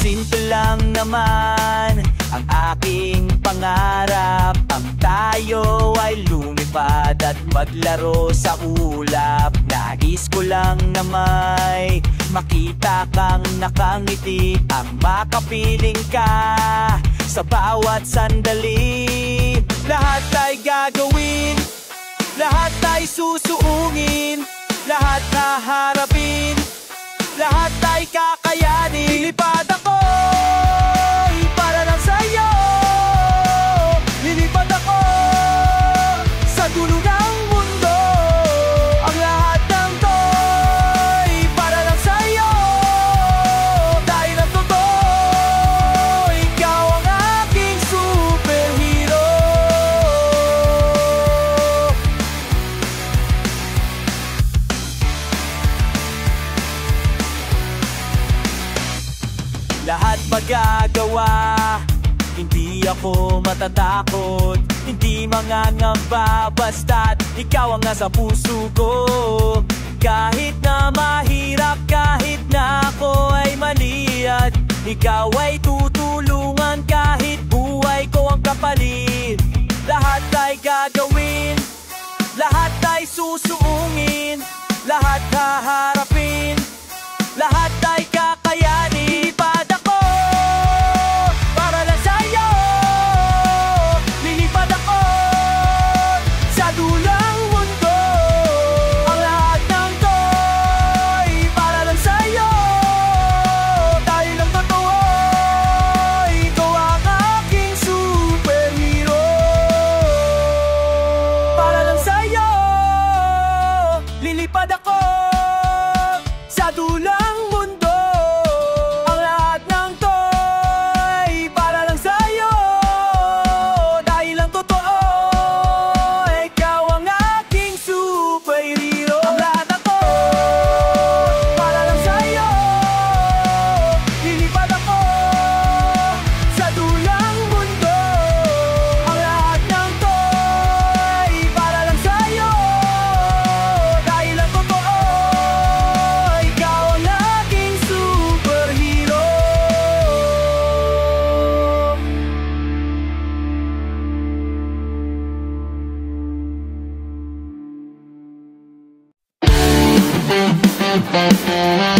simple lang naman ang aking pangarap. Ang tayo ay lumipad at maglaro sa ulap. Nais ko lang na may makita kang nakangiti, ang makapiling ka sa bawat sandali. Lahat ay gagawin, lahat ay susuungin, lahat haharapin, lahat ay kakayanin. Lilipad ako para lang sa'yo, lilipad ako sa dulo ng mundo. Ang lahat ng to'y para lang sa'yo, dahil ang totoo, ikaw ang aking superhero. Lahat magagawa, hindi ako matatakot, hindi mangangamba basta't ikaw ang nasa puso ko. Kahit na mahirap, kahit na ako ay mali, at ikaw ay tutulungan kahit buhay ko ang kapalit. Lahat ay gagawin, lahat ay susuungin, lahat haharapin, lahat ay kakayanin. Lilipad ako para lang sa'yo, lilipad ako sa dulang mundo. Ang lahat ng to'y para lang sa'yo, dahil ang totoo, ikaw ang aking superhero. Para lang sa'yo, lilipad ako sa dulang mundo. Ang lahat ng to'y para lang sa'yo, dahil ang totoo, ikaw ang aking superhero. Ang lahat ng to'y para lang sa'yo, lilipad ako sa dulang mundo. Ang lahat ng to'y para lang sa'yo, dahil ang totoo, ikaw ang aking superhero. Thank you.